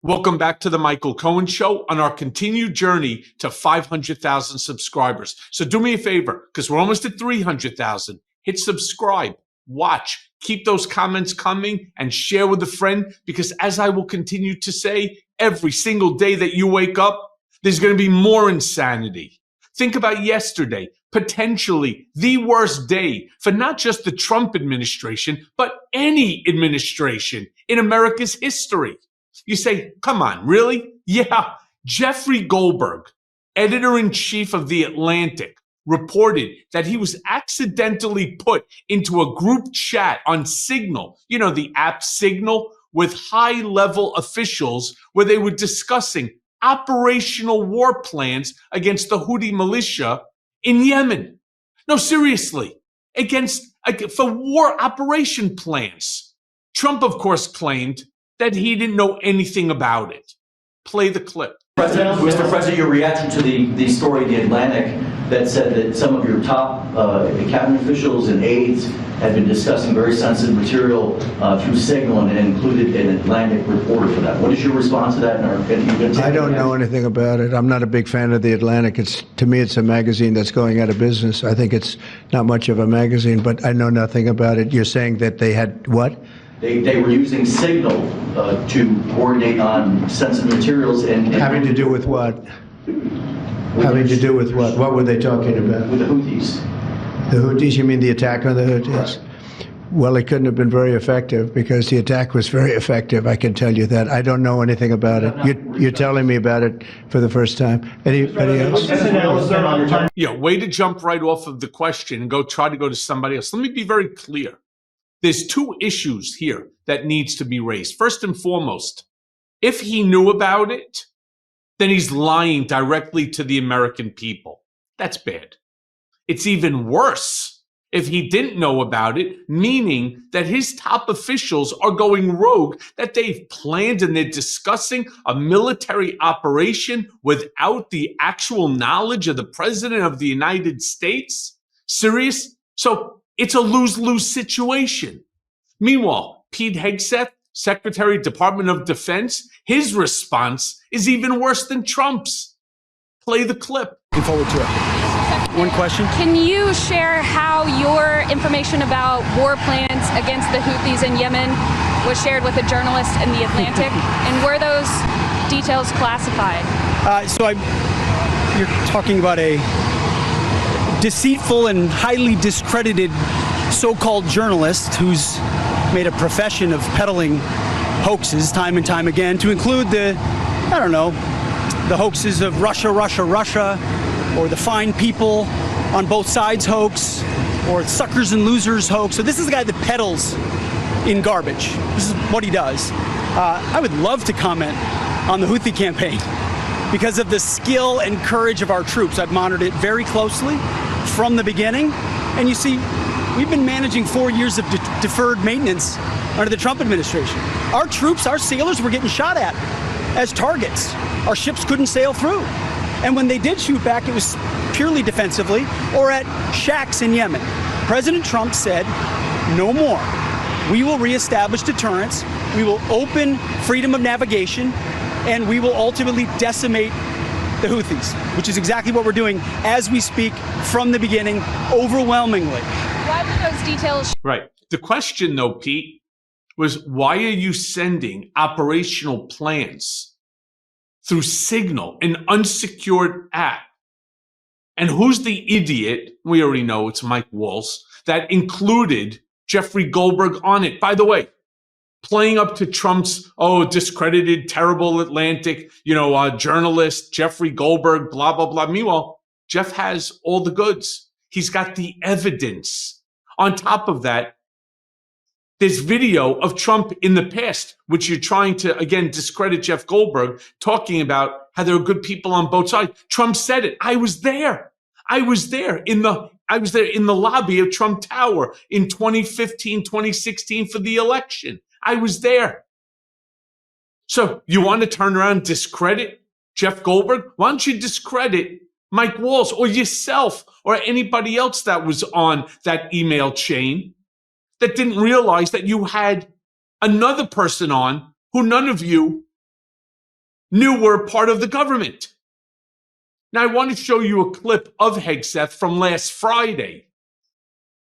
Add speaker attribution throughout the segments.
Speaker 1: Welcome back to the Michael Cohen Show on our continued journey to 500,000 subscribers. So do me a favor, because we're almost at 300,000. Hit subscribe, watch, keep those comments coming, and share with a friend, because as I will continue to say, every single day that you wake up, there's going to be more insanity. Think about yesterday, potentially the worst day for not just the Trump administration, but any administration in America's history. You say, come on, really? Yeah. Jeffrey Goldberg, editor-in-chief of The Atlantic, reported that he was accidentally put into a group chat on Signal, you know, the app Signal, with high-level officials where they were discussing operational war plans against the Houthi militia in Yemen. No, seriously, for war operation plans. Trump, of course, claimed that he didn't know anything about it. Play the clip.
Speaker 2: Mr. President, your reaction to the story in The Atlantic that said that some of your top cabinet officials and aides had been discussing very sensitive material through Signal and included an Atlantic reporter for that. What is your response to that?
Speaker 3: I don't know anything about it. I'm not a big fan of The Atlantic. To me, it's a magazine that's going out of business. I think it's not much of a magazine, but I know nothing about it. You're saying that they had what?
Speaker 2: They were using Signal to coordinate on sensitive materials and
Speaker 3: having to do with what? Having to do with what? What were they talking about?
Speaker 2: With the Houthis.
Speaker 3: The Houthis? You mean the attack on the Houthis?
Speaker 2: Right.
Speaker 3: Well, it couldn't have been very effective because the attack was very effective. I can tell you that. I don't know anything about it. You're telling me about it for the first time. Anybody else?
Speaker 1: Yeah, way to jump right off of the question and try to go to somebody else. Let me be very clear. There's two issues here that needs to be raised. First and foremost, if he knew about it, then he's lying directly to the American people. That's bad. It's even worse if he didn't know about it, meaning that his top officials are going rogue, that they've planned and they're discussing a military operation without the actual knowledge of the President of the United States. Serious? So it's a lose-lose situation. Meanwhile, Pete Hegseth, Secretary of Department of Defense, his response is even worse than Trump's. Play the clip.
Speaker 4: Looking forward to it. One question.
Speaker 5: Can you share how your information about war plans against the Houthis in Yemen was shared with a journalist in The Atlantic? And were those details classified?
Speaker 4: You're talking about a deceitful and highly discredited so-called journalist who's made a profession of peddling hoaxes time and time again, to include the hoaxes of Russia, or the fine people on both sides hoax, or suckers and losers hoax. So this is the guy that peddles in garbage. This is what he does. I would love to comment on the Houthi campaign because of the skill and courage of our troops. I've monitored it very closely from the beginning. And you see, we've been managing 4 years of deferred maintenance under the Trump administration. Our troops, our sailors were getting shot at as targets. Our ships couldn't sail through. And when they did shoot back, it was purely defensively or at shacks in Yemen. President Trump said, no more. We will reestablish deterrence. We will open freedom of navigation, and we will ultimately decimate the Houthis, which is exactly what we're doing as we speak from the beginning, overwhelmingly.
Speaker 5: Why were those details?
Speaker 1: Right. The question, though, Pete, was why are you sending operational plans through Signal, an unsecured app? And who's the idiot? We already know it's Mike Waltz that included Jeffrey Goldberg on it. By the way, playing up to Trump's, discredited, terrible Atlantic, journalist, Jeffrey Goldberg, blah, blah, blah. Meanwhile, Jeff has all the goods. He's got the evidence. On top of that, there's video of Trump in the past, which you're trying to, again, discredit Jeff Goldberg, talking about how there are good people on both sides. Trump said it. I was there. I was there in the lobby of Trump Tower in 2015, 2016 for the election. I was there. So you want to turn around and discredit Jeff Goldberg? Why don't you discredit Mike Waltz or yourself or anybody else that was on that email chain that didn't realize that you had another person on who none of you knew were part of the government. Now, I want to show you a clip of Hegseth from last Friday.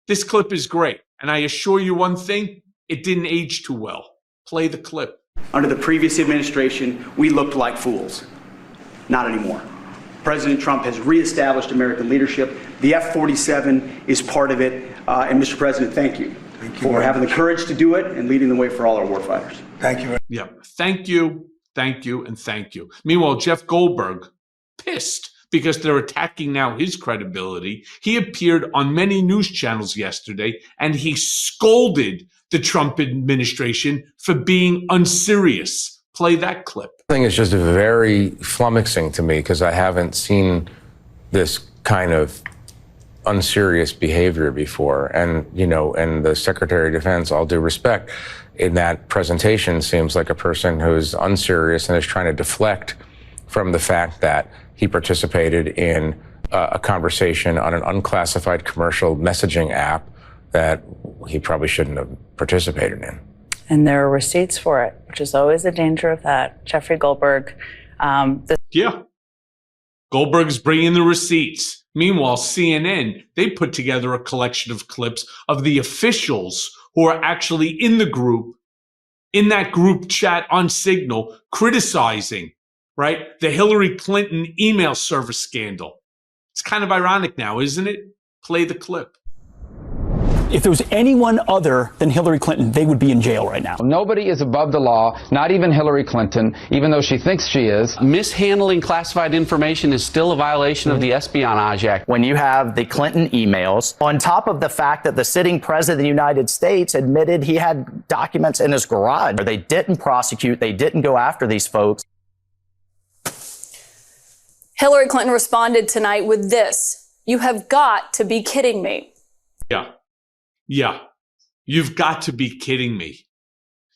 Speaker 1: This clip is great. And I assure you one thing, it didn't age too well. Play the clip.
Speaker 4: Under the previous administration, we looked like fools. Not anymore. President Trump has reestablished American leadership. The F-47 is part of it. And Mr. President, thank you for having the courage to do it and leading the way for all our warfighters.
Speaker 3: Thank you.
Speaker 1: Yeah, thank you, and thank you. Meanwhile, Jeff Goldberg, pissed because they're attacking now his credibility. He appeared on many news channels yesterday and he scolded the Trump administration for being unserious. Play that clip.
Speaker 6: I think it's just very flummoxing to me because I haven't seen this kind of unserious behavior before. And, you know, and the Secretary of Defense, all due respect, in that presentation seems like a person who's unserious and is trying to deflect from the fact that he participated in a conversation on an unclassified commercial messaging app that he probably shouldn't have participated in.
Speaker 7: And there are receipts for it, which is always a danger of that. Jeffrey Goldberg.
Speaker 1: Yeah. Goldberg's bringing the receipts. Meanwhile, CNN, they put together a collection of clips of the officials who are actually in the group, in that group chat on Signal, criticizing, right, the Hillary Clinton email service scandal. It's kind of ironic now, isn't it? Play the clip.
Speaker 4: If there was anyone other than Hillary Clinton, they would be in jail right now.
Speaker 8: Nobody is above the law, not even Hillary Clinton, even though she thinks she is.
Speaker 9: Mishandling classified information is still a violation of the Espionage Act.
Speaker 10: When you have the Clinton emails, on top of the fact that the sitting president of the United States admitted he had documents in his garage, they didn't prosecute, they didn't go after these folks.
Speaker 11: Hillary Clinton responded tonight with this: "You have got to be kidding me."
Speaker 1: Yeah, you've got to be kidding me.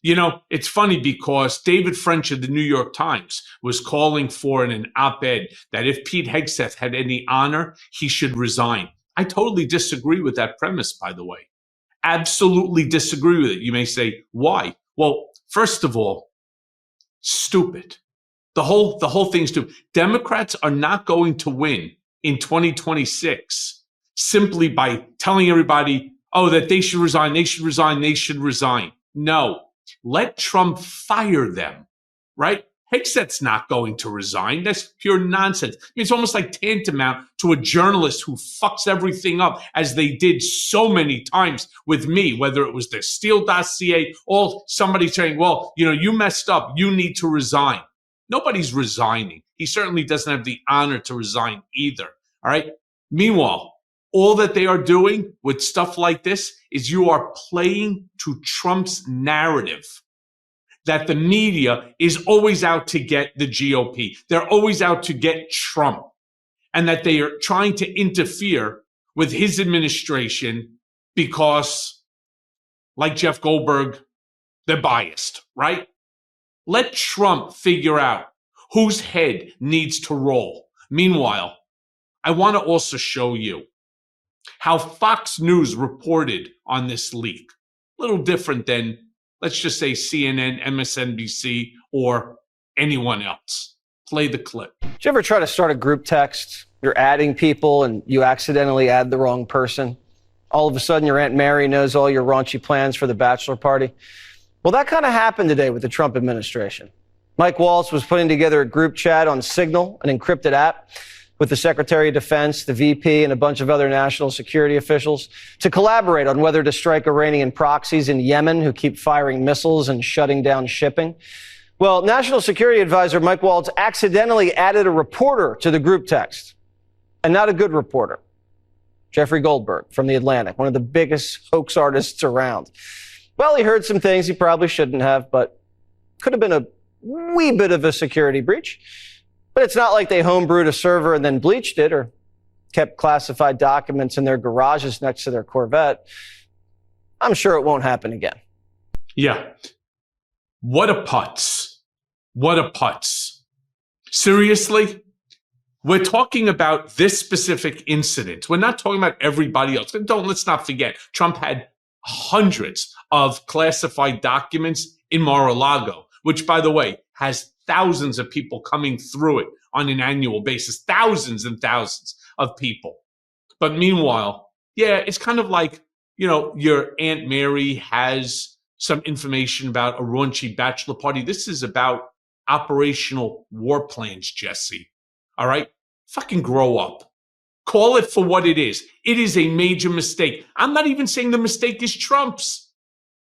Speaker 1: You know, it's funny because David French of the New York Times was calling for in an op-ed that if Pete Hegseth had any honor, he should resign. I totally disagree with that premise, by the way. Absolutely disagree with it. You may say, why? Well, first of all, stupid. The whole thing's stupid. Democrats are not going to win in 2026 simply by telling everybody, oh, that they should resign, they should resign, they should resign. No, let Trump fire them, right? Hegseth's not going to resign. That's pure nonsense. I mean, it's almost like tantamount to a journalist who fucks everything up, as they did so many times with me, whether it was the Steele dossier or somebody saying, well, you know, you messed up, you need to resign. Nobody's resigning. He certainly doesn't have the honor to resign either, all right? Meanwhile, all that they are doing with stuff like this is you are playing to Trump's narrative that the media is always out to get the GOP. They're always out to get Trump, and that they are trying to interfere with his administration because, like Jeff Goldberg, they're biased, right? Let Trump figure out whose head needs to roll. Meanwhile, I want to also show you how Fox News reported on this leak. A little different than, let's just say, CNN, MSNBC, or anyone else. Play the clip.
Speaker 12: Did you ever try to start a group text? You're adding people and you accidentally add the wrong person. All of a sudden, your Aunt Mary knows all your raunchy plans for the bachelor party. Well, that kind of happened today with the Trump administration. Mike Waltz was putting together a group chat on Signal, an encrypted app, with the Secretary of Defense, the VP, and a bunch of other national security officials to collaborate on whether to strike Iranian proxies in Yemen who keep firing missiles and shutting down shipping. Well, National Security Advisor Mike Waltz accidentally added a reporter to the group text, and not a good reporter. Jeffrey Goldberg from The Atlantic, one of the biggest hoax artists around. Well, he heard some things he probably shouldn't have, but could have been a wee bit of a security breach. But it's not like they homebrewed a server and then bleached it or kept classified documents in their garages next to their Corvette. I'm sure it won't happen again.
Speaker 1: Yeah. What a putz. What a putz. Seriously? We're talking about this specific incident. We're not talking about everybody else. Let's not forget, Trump had hundreds of classified documents in Mar-a-Lago, which, by the way, has thousands of people coming through it on an annual basis, thousands and thousands of people. But meanwhile, yeah, it's kind of like, your Aunt Mary has some information about a raunchy bachelor party. This is about operational war plans, Jesse. All right? Fucking grow up. Call it for what it is. It is a major mistake. I'm not even saying the mistake is Trump's.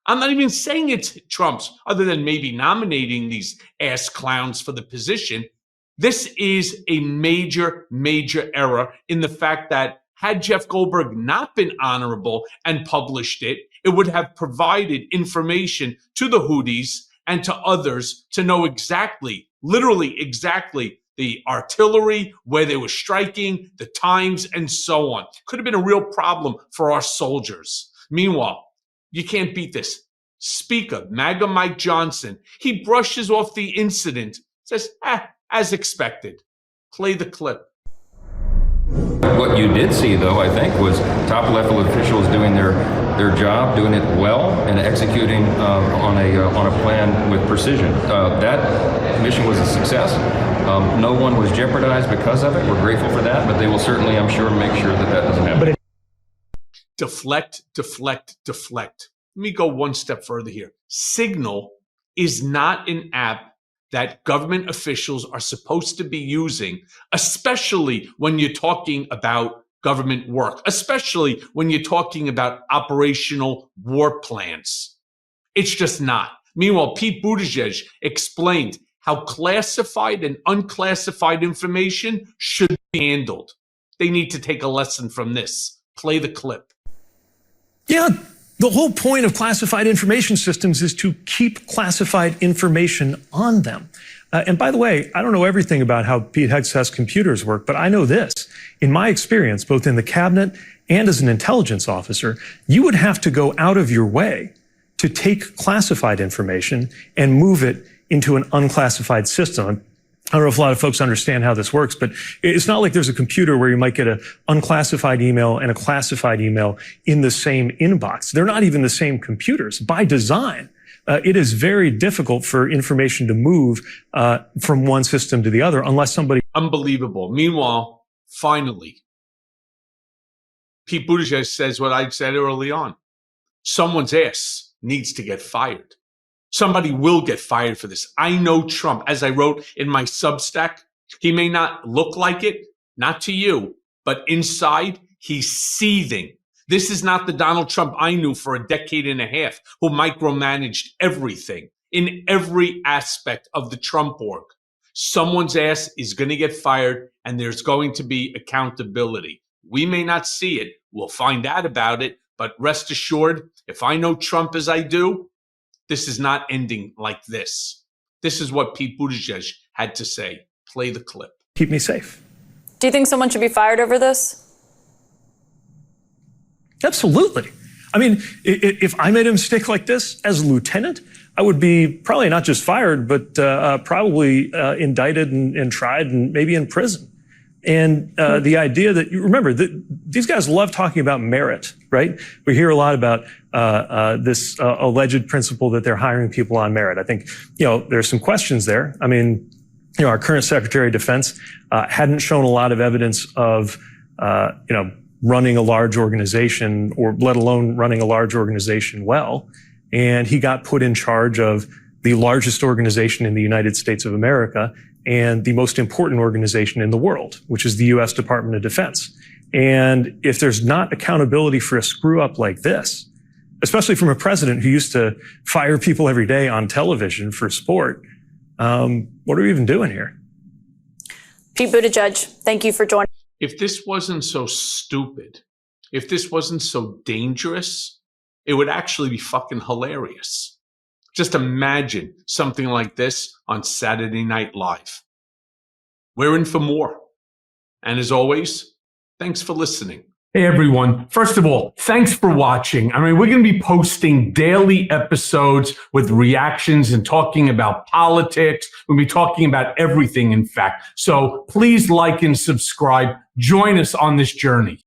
Speaker 1: I'm not even saying it's Trump's, other than maybe nominating these ass clowns for the position. This is a major, major error in the fact that had Jeff Goldberg not been honorable and published it, it would have provided information to the Houthis and to others to know exactly, literally exactly, the artillery, where they were striking, the times, and so on. Could have been a real problem for our soldiers. Meanwhile, you can't beat this. Speaker, MAGA Mike Johnson, he brushes off the incident, says, as expected. Play the clip.
Speaker 13: What you did see, though, I think, was top-level officials doing their job, doing it well, and executing on a plan with precision. That mission was a success. No one was jeopardized because of it. We're grateful for that, but they will certainly, I'm sure, make sure that doesn't happen.
Speaker 1: Deflect, deflect, deflect. Let me go one step further here. Signal is not an app that government officials are supposed to be using, especially when you're talking about government work, especially when you're talking about operational war plans. It's just not. Meanwhile, Pete Buttigieg explained how classified and unclassified information should be handled. They need to take a lesson from this. Play the clip.
Speaker 14: Yeah. The whole point of classified information systems is to keep classified information on them. And by the way, I don't know everything about how Pete Hegseth's computers work, but I know this. In my experience, both in the cabinet and as an intelligence officer, you would have to go out of your way to take classified information and move it into an unclassified system. I don't know if a lot of folks understand how this works, but it's not like there's a computer where you might get an unclassified email and a classified email in the same inbox. They're not even the same computers. By design, it is very difficult for information to move from one system to the other unless somebody...
Speaker 1: Unbelievable. Meanwhile, finally, Pete Buttigieg says what I said early on. Someone's ass needs to get fired. Somebody will get fired for this. I know Trump. As I wrote in my Substack, he may not look like it, not to you, but inside, he's seething. This is not the Donald Trump I knew for a decade and a half, who micromanaged everything in every aspect of the Trump org. Someone's ass is going to get fired, and there's going to be accountability. We may not see it. We'll find out about it. But rest assured, if I know Trump as I do, this is not ending like this. This is what Pete Buttigieg had to say. Play the clip.
Speaker 14: Keep me safe.
Speaker 11: Do you think someone should be fired over this?
Speaker 14: Absolutely. I mean, if I made a mistake like this as a lieutenant, I would be probably not just fired, but probably indicted and tried and maybe in prison. And the idea that, you remember, these guys love talking about merit, right? We hear a lot about this alleged principle that they're hiring people on merit. I think, there's some questions there. I mean, our current Secretary of Defense hadn't shown a lot of evidence of, running a large organization, or let alone running a large organization well. And he got put in charge of the largest organization in the United States of America and the most important organization in the world, which is the U.S. Department of Defense. And if there's not accountability for a screw up like this, especially from a president who used to fire people every day on television for sport, what are we even doing here?
Speaker 11: Pete Buttigieg, thank you for joining.
Speaker 1: If this wasn't so stupid, if this wasn't so dangerous, it would actually be fucking hilarious. Just imagine something like this on Saturday Night Live. We're in for more. And as always, thanks for listening.
Speaker 15: Hey, everyone. First of all, thanks for watching. I mean, we're going to be posting daily episodes with reactions and talking about politics. We'll be talking about everything, in fact. So please like and subscribe. Join us on this journey.